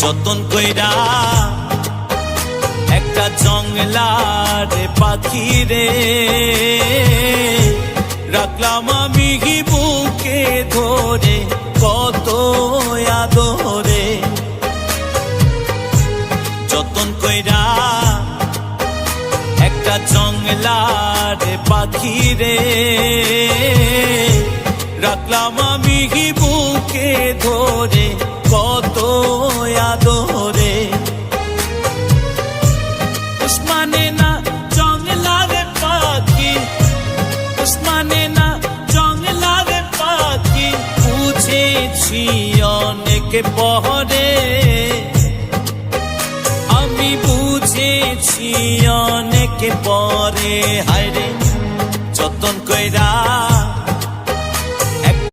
যতন কইরা একটা জংলার পাখি রে রাখলাম আমি বুকে ধরে কত আদরে। যতন কইরা একটা জংলার পাখি রে রাখলাম আমি বুকে ধরে কত আদরে। উসমানে না জংলার পাখি, উসমানে না জংলার পাখি, বুঝেছি অনেক পরে, আমি বুঝেছি অনেক পরে। হায়রে যতন কইরা